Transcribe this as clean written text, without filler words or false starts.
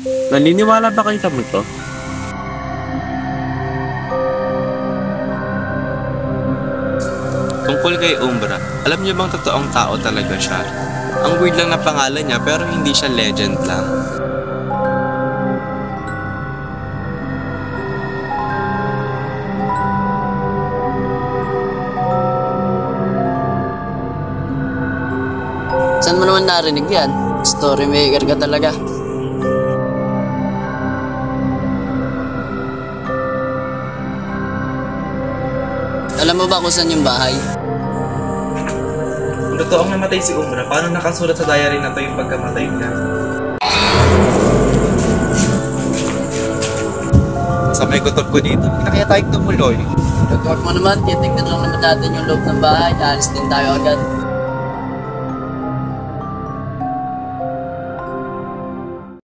Naniniwala ba kayo sa multo? Tungkol kay Umbra, alam niyo bang totoong tao talaga siya? Ang weird lang na pangalan niya pero hindi siya legend lang. Saan mo naman narinig yan? Story maker ka talaga. Alam mo ba kung saan yung bahay? Kung totoong namatay si Umbra, paano nakasulat sa diary na to yung pagkamatay niya? Sa may gutot ko dito, hindi na kaya tayong tumuloy. Pag mo naman, titignan lang naman natin yung loob ng bahay, alis din tayo agad.